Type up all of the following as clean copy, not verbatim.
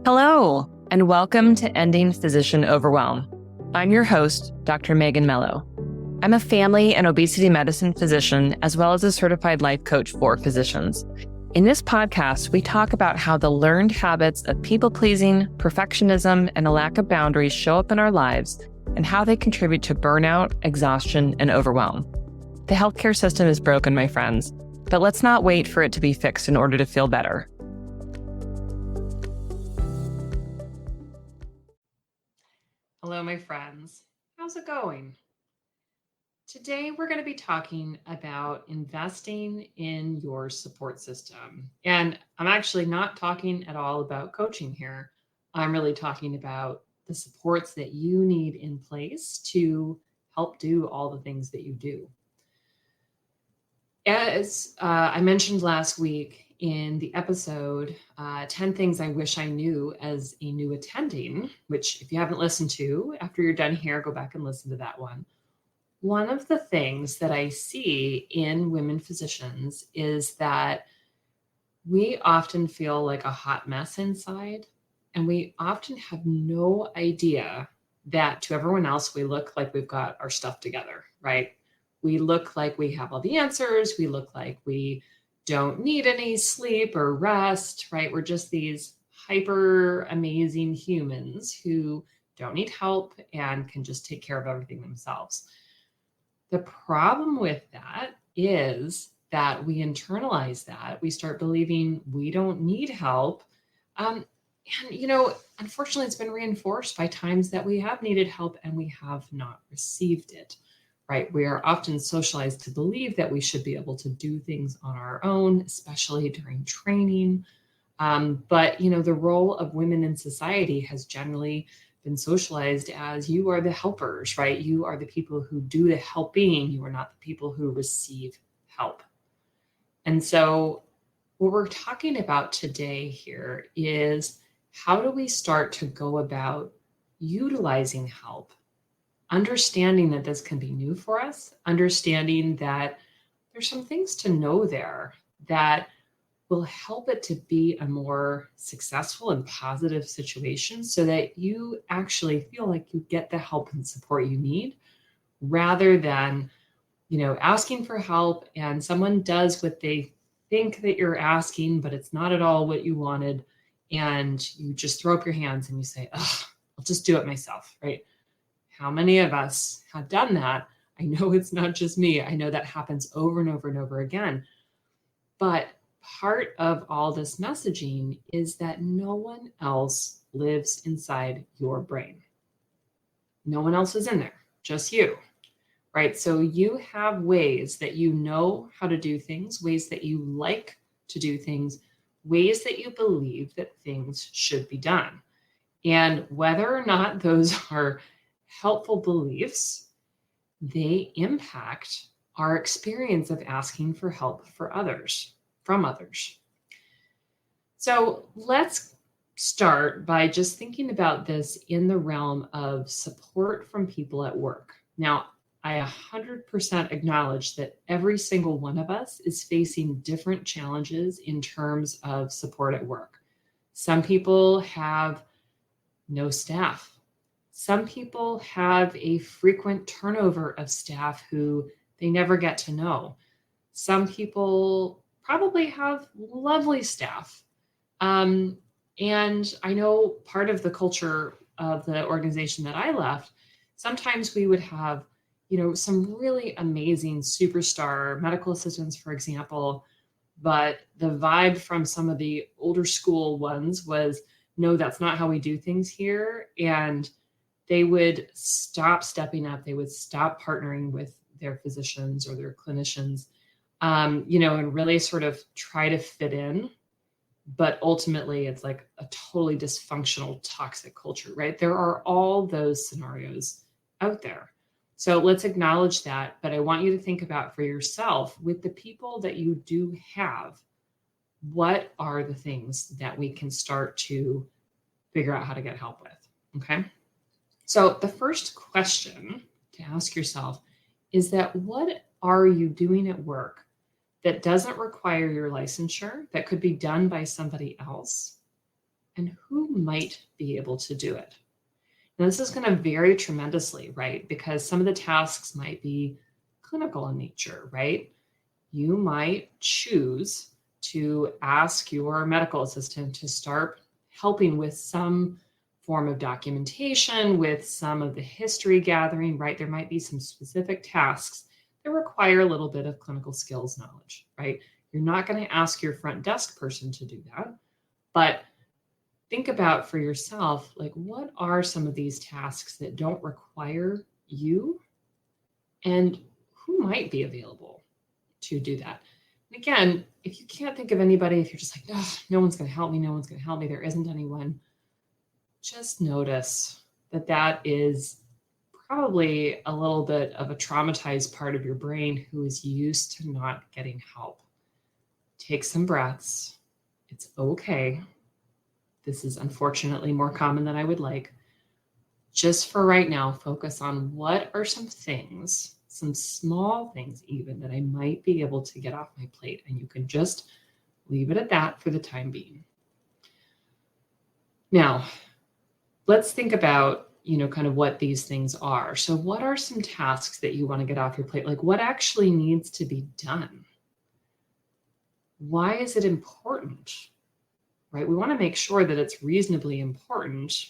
Hello, and welcome to Ending Physician Overwhelm. I'm your host, Dr. Megan Mello. I'm a family and obesity medicine physician, as well as a certified life coach for physicians. In this podcast, we talk about how the learned habits of people-pleasing, perfectionism, and a lack of boundaries show up in our lives and how they contribute to burnout, exhaustion, and overwhelm. The healthcare system is broken, my friends, but let's not wait for it to be fixed in order to feel better. Hello, my friends. How's it going? Today, we're going to be talking about investing in your support system. And I'm actually not talking at all about coaching here. I'm really talking about the supports that you need in place to help do all the things that you do. As I mentioned last week in the episode, 10 Things I Wish I Knew as a New Attending, which if you haven't listened to, after you're done here, go back and listen to that one. One of the things that I see in women physicians is that we often feel like a hot mess inside, and we often have no idea that to everyone else, we look like we've got our stuff together, right? We look like we have all the answers. We look like we don't need any sleep or rest, right? We're just these hyper amazing humans who don't need help and can just take care of everything themselves. The problem with that is that we internalize that. We start believing we don't need help. And, unfortunately, it's been reinforced by times that we have needed help and we have not received it. Right? We are often socialized to believe that we should be able to do things on our own, especially during training. But the role of women in society has generally been socialized as you are the helpers, right? You are the people who do the helping. You are not the people who receive help. And so what we're talking about today here is how do we start to go about utilizing help? Understanding that this can be new for us, understanding that there's some things to know there that will help it to be a more successful and positive situation so that you actually feel like you get the help and support you need rather than, asking for help and someone does what they think that you're asking, but it's not at all what you wanted. And you just throw up your hands and you say, oh, I'll just do it myself, right? How many of us have done that? I know it's not just me. I know that happens over and over and over again. But part of all this messaging is that no one else lives inside your brain. No one else is in there, just you, right? So you have ways that you know how to do things, ways that you like to do things, ways that you believe that things should be done. And whether or not those are helpful beliefs, they impact our experience of asking for help from others. So let's start by just thinking about this in the realm of support from people at work. Now, I 100% acknowledge that every single one of us is facing different challenges in terms of support at work. Some people have no staff. Some people have a frequent turnover of staff who they never get to know. Some people probably have lovely staff. And I know part of the culture of the organization that I left, sometimes we would have, some really amazing superstar medical assistants, for example, but the vibe from some of the older school ones was, no, that's not how we do things here. And they would stop stepping up. They would stop partnering with their physicians or their clinicians, and really sort of try to fit in. But ultimately, it's like a totally dysfunctional, toxic culture, right? There are all those scenarios out there. So let's acknowledge that. But I want you to think about for yourself, with the people that you do have, what are the things that we can start to figure out how to get help with, okay? So the first question to ask yourself is that what are you doing at work that doesn't require your licensure, that could be done by somebody else, and who might be able to do it. Now, this is going to vary tremendously, right? Because some of the tasks might be clinical in nature, right? You might choose to ask your medical assistant to start helping with some form of documentation, with some of the history gathering, right? There might be some specific tasks that require a little bit of clinical skills knowledge, right? You're not going to ask your front desk person to do that, but think about for yourself, like, what are some of these tasks that don't require you, and who might be available to do that? And again, if you can't think of anybody, if you're just like, oh, no one's going to help me, no one's going to help me, there isn't anyone, just notice that that is probably a little bit of a traumatized part of your brain who is used to not getting help. Take some breaths. It's okay. This is unfortunately more common than I would like. Just for right now, focus on what are some things, some small things even, that I might be able to get off my plate. And you can just leave it at that for the time being. Now, let's think about, kind of what these things are. So what are some tasks that you want to get off your plate? Like, what actually needs to be done? Why is it important? Right? We want to make sure that it's reasonably important.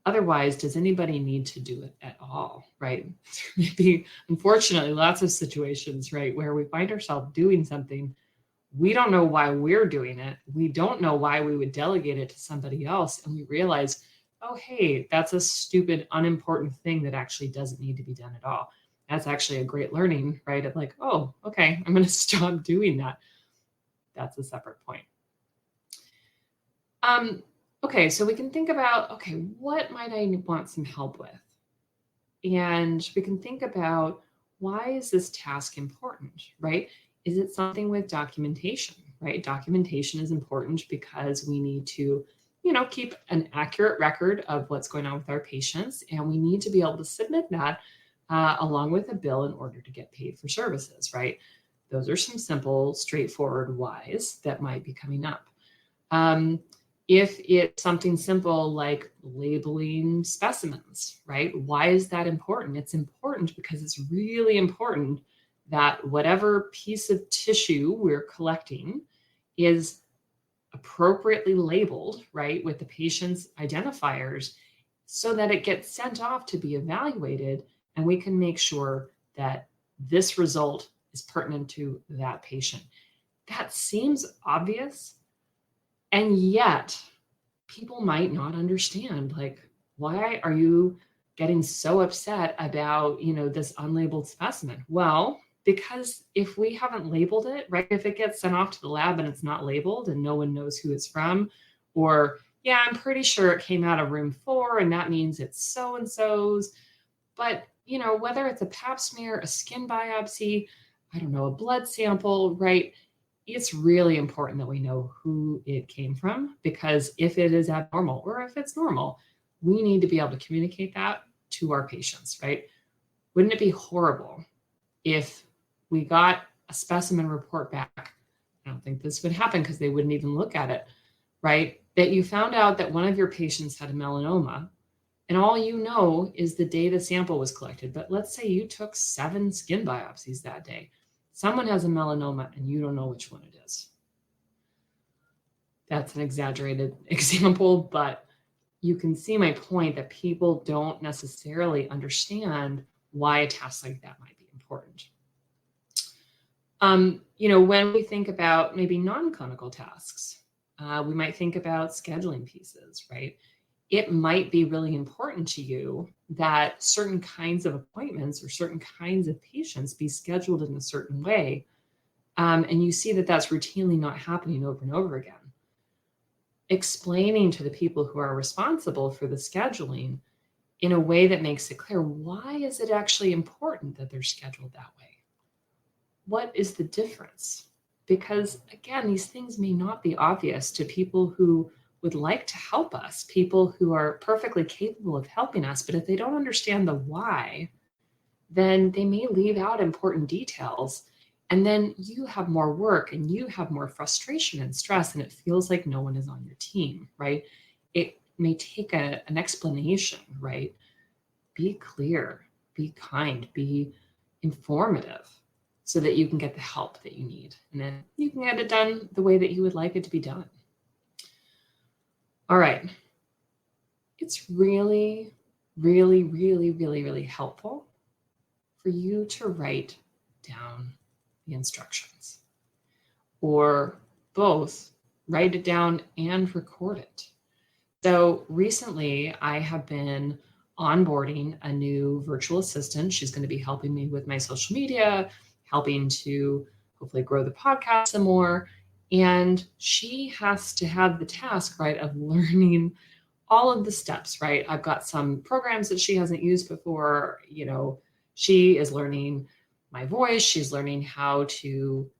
Otherwise, does anybody need to do it at all? Right? There may be, unfortunately, lots of situations, right, where we find ourselves doing something. We don't know why we're doing it. We don't know why we would delegate it to somebody else. And we realize, oh, hey, that's a stupid, unimportant thing that actually doesn't need to be done at all. That's actually a great learning, right? Of like, oh, okay, I'm going to stop doing that. That's a separate point. Okay, so we can think about, okay, what might I want some help with? And we can think about, why is this task important, right? Is it something with documentation, right? Documentation is important because we need to, keep an accurate record of what's going on with our patients, and we need to be able to submit that along with a bill in order to get paid for services, right? Those are some simple, straightforward whys that might be coming up. If it's something simple like labeling specimens, right? Why is that important? It's important because it's really important that whatever piece of tissue we're collecting is appropriately labeled, right, with the patient's identifiers, so that it gets sent off to be evaluated, and we can make sure that this result is pertinent to that patient. That seems obvious, and yet people might not understand, like, why are you getting so upset about, this unlabeled specimen? Well, because if we haven't labeled it, right, if it gets sent off to the lab and it's not labeled and no one knows who it's from, or, yeah, I'm pretty sure it came out of room 4 and that means it's so-and-so's, but, whether it's a pap smear, a skin biopsy, I don't know, a blood sample, right, it's really important that we know who it came from, because if it is abnormal or if it's normal, we need to be able to communicate that to our patients, right? Wouldn't it be horrible if we got a specimen report back? I don't think this would happen because they wouldn't even look at it, right? That you found out that one of your patients had a melanoma, and all you know is the day the sample was collected. But let's say you took 7 skin biopsies that day. Someone has a melanoma and you don't know which one it is. That's an exaggerated example, but you can see my point that people don't necessarily understand why a task like that might be important. When we think about maybe non-clinical tasks, we might think about scheduling pieces, right? It might be really important to you that certain kinds of appointments or certain kinds of patients be scheduled in a certain way. And you see that that's routinely not happening over and over again. Explaining to the people who are responsible for the scheduling in a way that makes it clear, why is it actually important that they're scheduled that way? What is the difference? Because again, these things may not be obvious to people who would like to help us, people who are perfectly capable of helping us, but if they don't understand the why, then they may leave out important details. And then you have more work and you have more frustration and stress, and it feels like no one is on your team, right? It may take an explanation, right? Be clear, be kind, be informative so that you can get the help that you need. And then you can get it done the way that you would like it to be done. All right. It's really, really, really, really, really helpful for you to write down the instructions, or both, write it down and record it. So recently I have been onboarding a new virtual assistant. She's going to be helping me with my social media, helping to hopefully grow the podcast some more. And she has to have the task, right, of learning all of the steps, right? I've got some programs that she hasn't used before. She is learning my voice. She's learning how to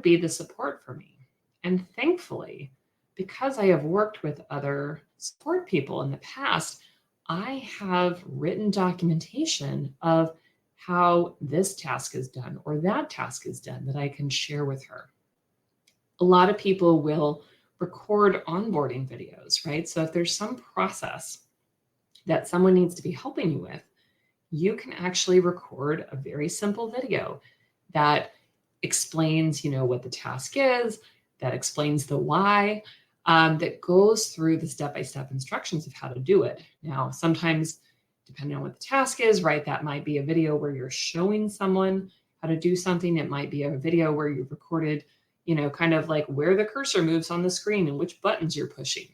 be the support for me. And thankfully, because I have worked with other support people in the past, I have written documentation of how this task is done or that task is done that I can share with her. A lot of people will record onboarding videos, right? So if there's some process that someone needs to be helping you with, you can actually record a very simple video that explains, what the task is, that explains the why, that goes through the step-by-step instructions of how to do it. Now, sometimes, depending on what the task is, right, that might be a video where you're showing someone how to do something. It might be a video where you've recorded, kind of like where the cursor moves on the screen and which buttons you're pushing.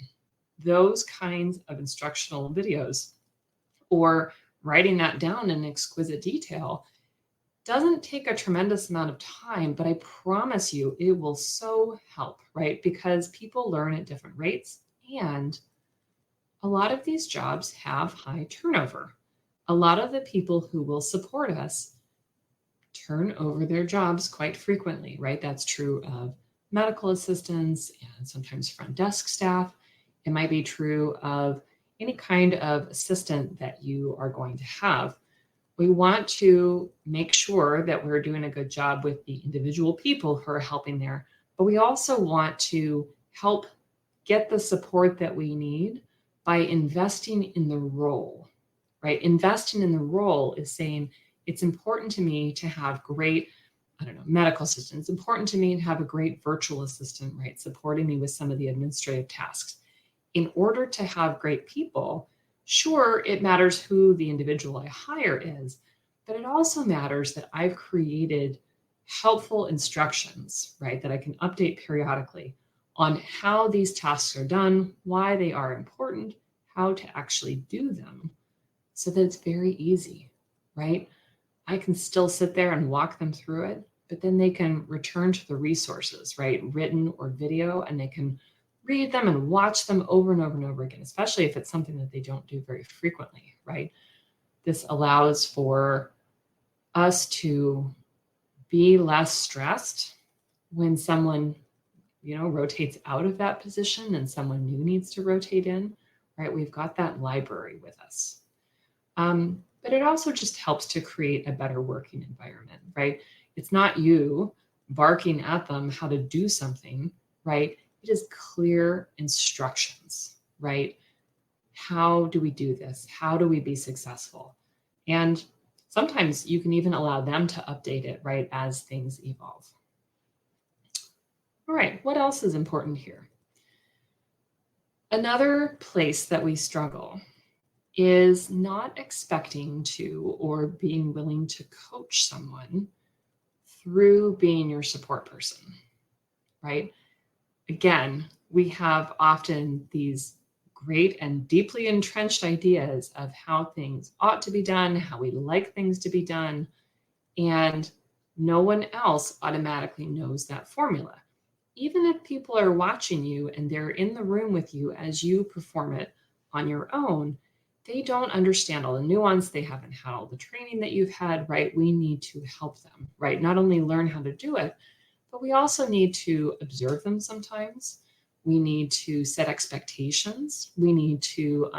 Those kinds of instructional videos, or writing that down in exquisite detail, doesn't take a tremendous amount of time, but I promise you it will so help, right? Because people learn at different rates, and a lot of these jobs have high turnover. A lot of the people who will support us turn over their jobs quite frequently, right? That's true of medical assistants and sometimes front desk staff. It might be true of any kind of assistant that you are going to have. We want to make sure that we're doing a good job with the individual people who are helping there, but we also want to help get the support that we need by investing in the role, right? Investing in the role is saying, it's important to me to have great, medical assistants. It's important to me to have a great virtual assistant, right? Supporting me with some of the administrative tasks. In order to have great people, sure, it matters who the individual I hire is, but it also matters that I've created helpful instructions, right, that I can update periodically on how these tasks are done, why they are important, how to actually do them, so that it's very easy, right? I can still sit there and walk them through it, but then they can return to the resources, right, written or video, and they can read them and watch them over and over and over again, especially if it's something that they don't do very frequently, right? This allows for us to be less stressed when someone, rotates out of that position and someone new needs to rotate in, right? We've got that library with us. But it also just helps to create a better working environment, right? It's not you barking at them how to do something, right? It is clear instructions, right? How do we do this? How do we be successful? And sometimes you can even allow them to update it, right, as things evolve. All right, what else is important here? Another place that we struggle is not expecting to or being willing to coach someone through being your support person, right? Again, we have often these great and deeply entrenched ideas of how things ought to be done, how we like things to be done, and no one else automatically knows that formula. Even if people are watching you and they're in the room with you as you perform it on your own, they don't understand all the nuance. They haven't had all the training that you've had, right? We need to help them, right? Not only learn how to do it, but we also need to observe them sometimes. We need to set expectations. We need to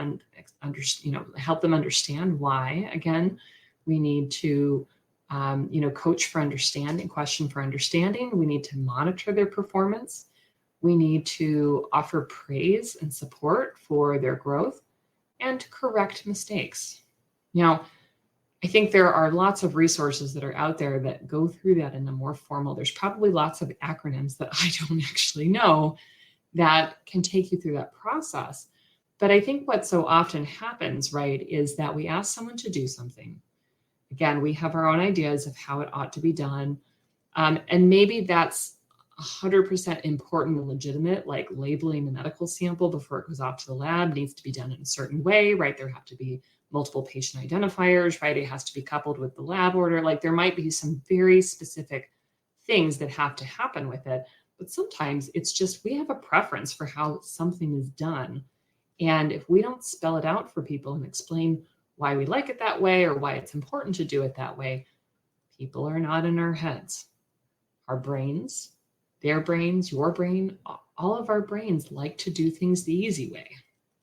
help them understand why. Again, we need to Coach for understanding, question for understanding. We need to monitor their performance. We need to offer praise and support for their growth and correct mistakes. Now, I think there are lots of resources that are out there that go through that in a more formal. There's probably lots of acronyms that I don't actually know that can take you through that process. But I think what so often happens, right, is that we ask someone to do something. Again, we have our own ideas of how it ought to be done. And maybe that's 100% important and legitimate, like labeling a medical sample before it goes off to the lab needs to be done in a certain way, right? There have to be multiple patient identifiers, right? It has to be coupled with the lab order. Like there might be some very specific things that have to happen with it. But sometimes it's just we have a preference for how something is done. And if we don't spell it out for people and explain why we like it that way or why it's important to do it that way, people are not in our heads. Our brains, their brains, your brain, all of our brains like to do things the easy way.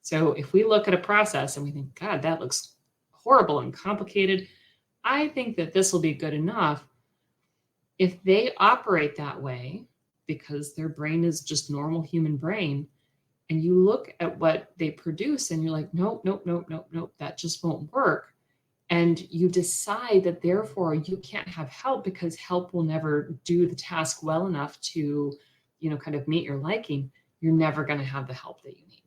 So if we look at a process and we think, God, that looks horrible and complicated, I think that this will be good enough. If they operate that way, because their brain is just normal human brain, and you look at what they produce and you're like, nope, nope, nope, nope, nope, that just won't work. And you decide that therefore you can't have help because help will never do the task well enough to, kind of meet your liking, you're never going to have the help that you need.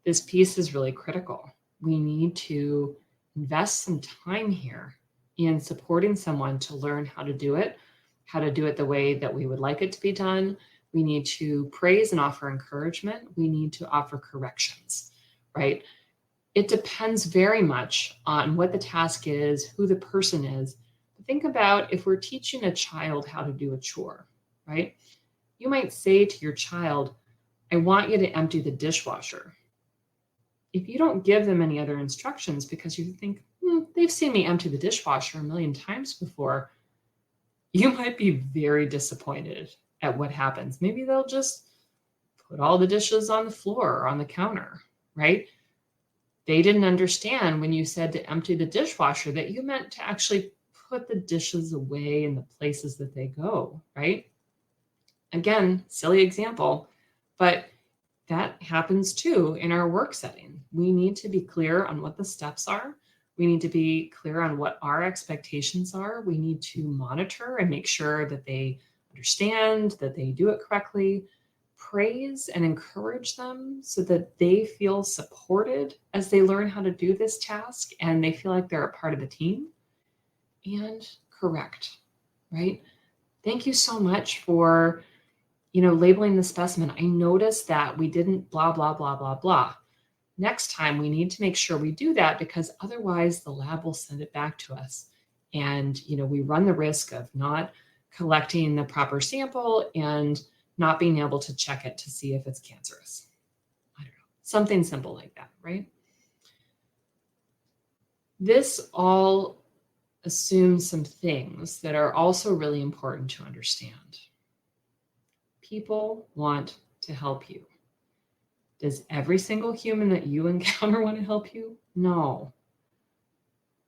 This piece is really critical. We need to invest some time here in supporting someone to learn how to do it the way that we would like it to be done. We need to praise and offer encouragement. We need to offer corrections, right? It depends very much on what the task is, who the person is. Think about if we're teaching a child how to do a chore, right? You might say to your child, I want you to empty the dishwasher. If you don't give them any other instructions because you think, they've seen me empty the dishwasher a million times before, you might be very disappointed at what happens. Maybe they'll just put all the dishes on the floor or on the counter, right? They didn't understand when you said to empty the dishwasher that you meant to actually put the dishes away in the places that they go, right? Again, silly example, but that happens too in our work setting. We need to be clear on what the steps are. We need to be clear on what our expectations are. We need to monitor and make sure that they understand, that they do it correctly. Praise and encourage them so that they feel supported as they learn how to do this task and they feel like they're a part of the team. And correct, right? Thank you so much for labeling the specimen. I noticed that we didn't blah, blah, blah, blah, blah. Next time we need to make sure we do that because otherwise the lab will send it back to us. And, we run the risk of not collecting the proper sample and not being able to check it to see if it's cancerous. I don't know, something simple like that, right? This all assumes some things that are also really important to understand. People want to help you. Does every single human that you encounter want to help you? No.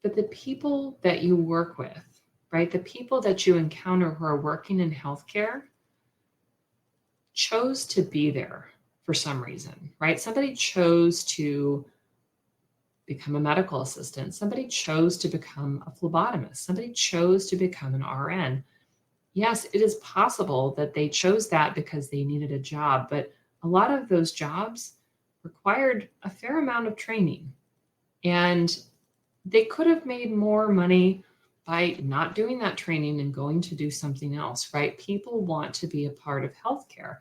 But the people that you work with, right? The people that you encounter who are working in healthcare chose to be there for some reason, right? Somebody chose to become a medical assistant. Somebody chose to become a phlebotomist. Somebody chose to become an RN. Yes, it is possible that they chose that because they needed a job, but a lot of those jobs required a fair amount of training. And they could have made more money by not doing that training and going to do something else, right? People want to be a part of healthcare.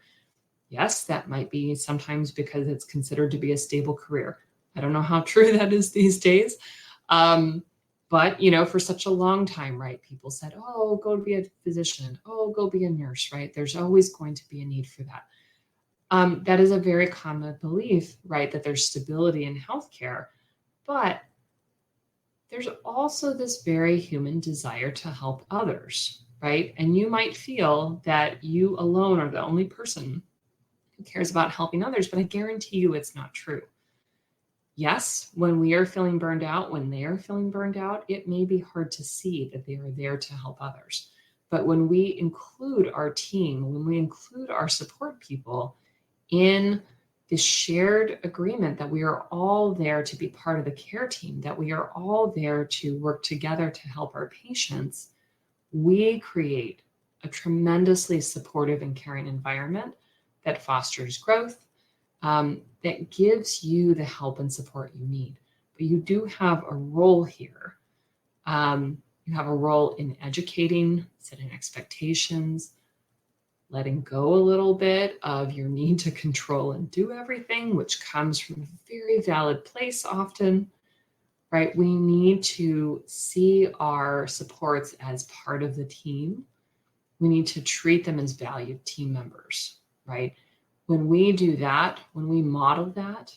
Yes, that might be sometimes because it's considered to be a stable career. I don't know how true that is these days. But, for such a long time, right, people said, oh, go be a physician. Oh, go be a nurse, right? There's always going to be a need for that. That is a very common belief, right, that there's stability in healthcare. But there's also this very human desire to help others, right? And you might feel that you alone are the only person who cares about helping others, but I guarantee you it's not true. Yes, when we are feeling burned out, when they are feeling burned out, it may be hard to see that they are there to help others. But when we include our team, when we include our support people in this shared agreement that we are all there to be part of the care team, that we are all there to work together to help our patients, we create a tremendously supportive and caring environment that fosters growth, that gives you the help and support you need. But you do have a role here. You have a role in educating, setting expectations, letting go a little bit of your need to control and do everything, which comes from a very valid place often, right? We need to see our supports as part of the team. We need to treat them as valued team members, right? When we do that, when we model that,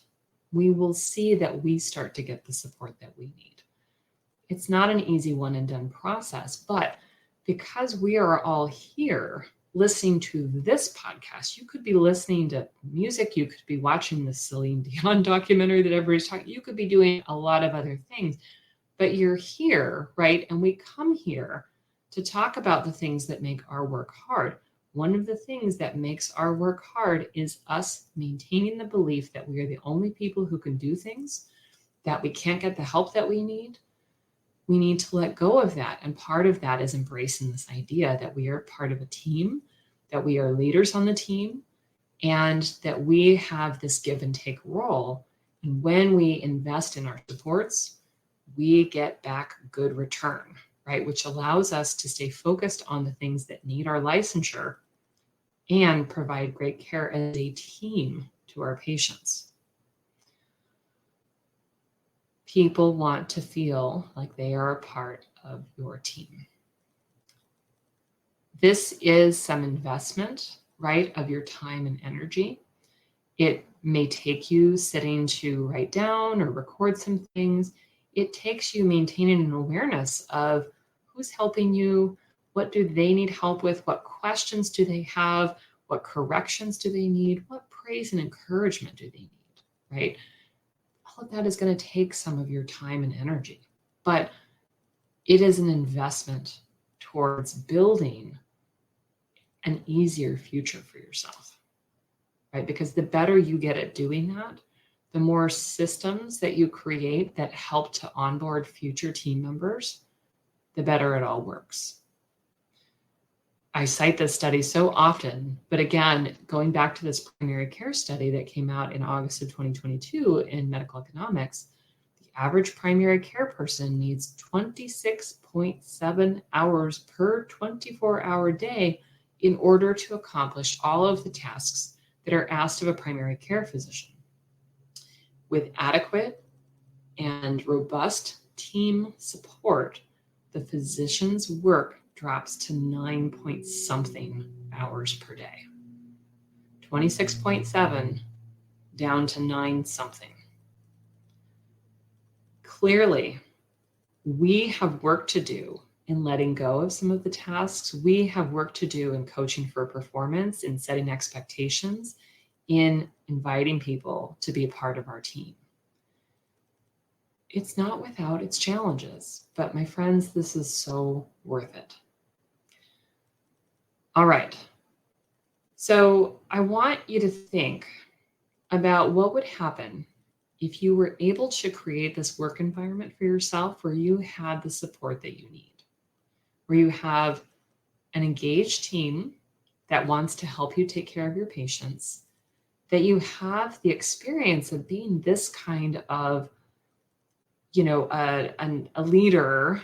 we will see that we start to get the support that we need. It's not an easy one and done process, but because we are all here listening to this podcast, you could be listening to music, you could be watching the Celine Dion documentary that everybody's talking, you could be doing a lot of other things, but you're here, right? And we come here to talk about the things that make our work hard. One of the things that makes our work hard is us maintaining the belief that we are the only people who can do things, that we can't get the help that we need. We need to let go of that. And part of that is embracing this idea that we are part of a team, that we are leaders on the team, and that we have this give and take role. And when we invest in our supports, we get back good return, right? Which allows us to stay focused on the things that need our licensure and provide great care as a team to our patients. People want to feel like they are a part of your team. This is some investment, right, of your time and energy. It may take you sitting to write down or record some things. It takes you maintaining an awareness of who's helping you, what do they need help with, what questions do they have, what corrections do they need, what praise and encouragement do they need, right? All of that is going to take some of your time and energy, but it is an investment towards building an easier future for yourself, right? Because the better you get at doing that, the more systems that you create that help to onboard future team members, the better it all works. I cite this study so often, but again, going back to this primary care study that came out in August of 2022 in Medical Economics, the average primary care person needs 26.7 hours per 24-hour day in order to accomplish all of the tasks that are asked of a primary care physician. With adequate and robust team support, the physician's work drops to 9 point something hours per day. 26.7 down to 9 something. Clearly, we have work to do in letting go of some of the tasks. We have work to do in coaching for performance, in setting expectations, in inviting people to be a part of our team. It's not without its challenges, but my friends, this is so worth it. All right. So I want you to think about what would happen if you were able to create this work environment for yourself where you had the support that you need, where you have an engaged team that wants to help you take care of your patients, that you have the experience of being this kind of, a leader,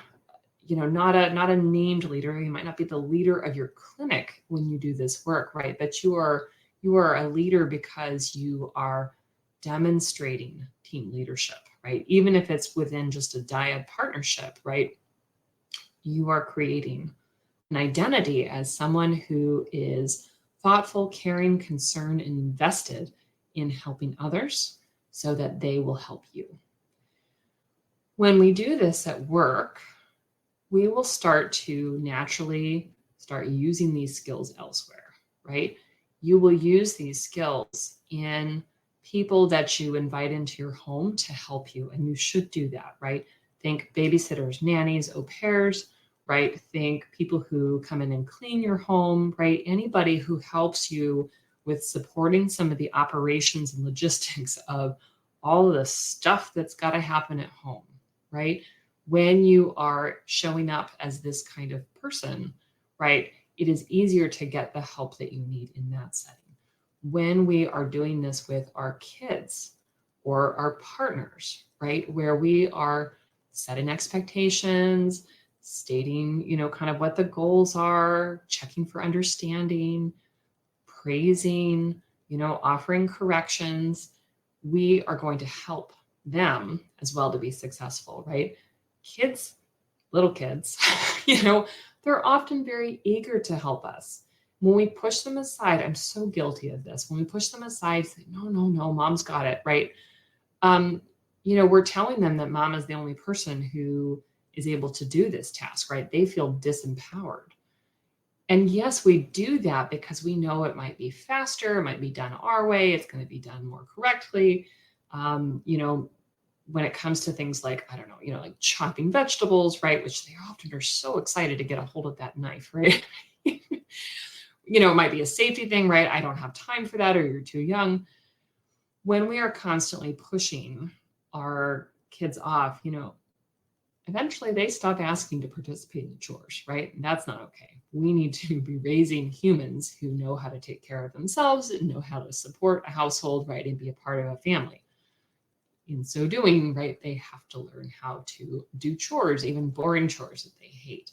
not a named leader. You might not be the leader of your clinic when you do this work, right? But you are a leader because you are demonstrating team leadership, right? Even if it's within just a dyad partnership, right? You are creating an identity as someone who is thoughtful, caring, concerned, and invested in helping others so that they will help you. When we do this at work, we will start to naturally start using these skills elsewhere, right? You will use these skills in people that you invite into your home to help you. And you should do that, right? Think babysitters, nannies, au pairs, right? Think people who come in and clean your home, right? Anybody who helps you with supporting some of the operations and logistics of all of the stuff that's got to happen at home, right? When you are showing up as this kind of person, right, it is easier to get the help that you need in that setting. When we are doing this with our kids or our partners, right, where we are setting expectations, stating, kind of what the goals are, checking for understanding, praising, offering corrections, we are going to help them as well to be successful, right? Kids, little kids, they're often very eager to help us. When we push them aside, I'm so guilty of this. When we push them aside, say, no, mom's got it, right? We're telling them that mom is the only person who is able to do this task, right? They feel disempowered. And yes, we do that because we know it might be faster, it might be done our way, it's going to be done more correctly. When it comes to things like, I don't know, like chopping vegetables, right? Which they often are so excited to get a hold of that knife, right? It might be a safety thing, right? I don't have time for that, or you're too young. When we are constantly pushing our kids off, eventually they stop asking to participate in the chores, right? And that's not okay. We need to be raising humans who know how to take care of themselves and know how to support a household, right? And be a part of a family. In so doing, right, they have to learn how to do chores, even boring chores that they hate.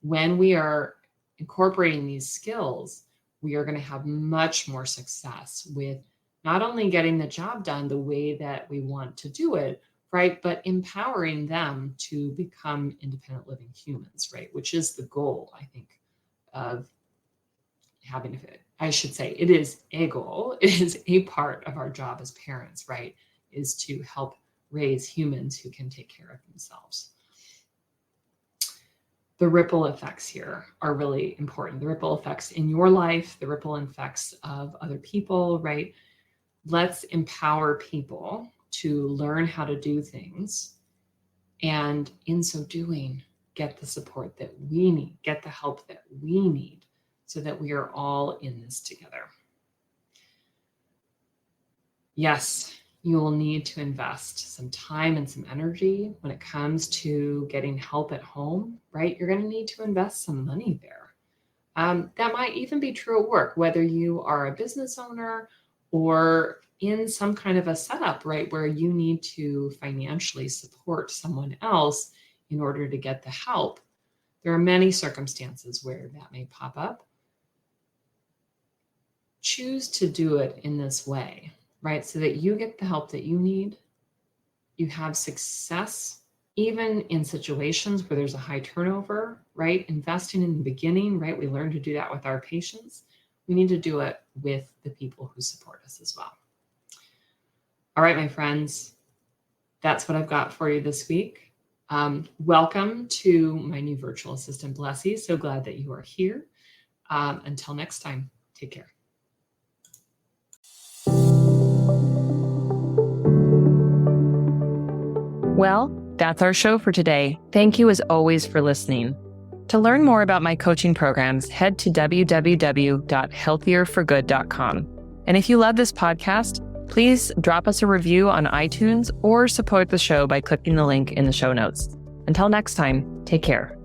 When we are incorporating these skills, we are going to have much more success with not only getting the job done the way that we want to do it, right, but empowering them to become independent living humans, right, which is the goal, I think, of having it. I should say it is a goal. It is a part of our job as parents, right, is to help raise humans who can take care of themselves. The ripple effects here are really important. The ripple effects in your life, the ripple effects of other people, right? Let's empower people to learn how to do things. And in so doing, get the support that we need, get the help that we need so that we are all in this together. Yes, you will need to invest some time and some energy when it comes to getting help at home, right? You're going to need to invest some money there. That might even be true at work, whether you are a business owner or in some kind of a setup, right, where you need to financially support someone else in order to get the help. There are many circumstances where that may pop up. Choose to do it in this way, right, so that you get the help that you need. You have success, even in situations where there's a high turnover, right? Investing in the beginning, right? We learn to do that with our patients. We need to do it with the people who support us as well. All right, my friends, that's what I've got for you this week. Welcome to my new virtual assistant, Blessy. So glad that you are here. Until next time, take care. Well, that's our show for today. Thank you as always for listening. To learn more about my coaching programs, head to www.healthierforgood.com. And if you love this podcast, please drop us a review on iTunes or support the show by clicking the link in the show notes. Until next time, take care.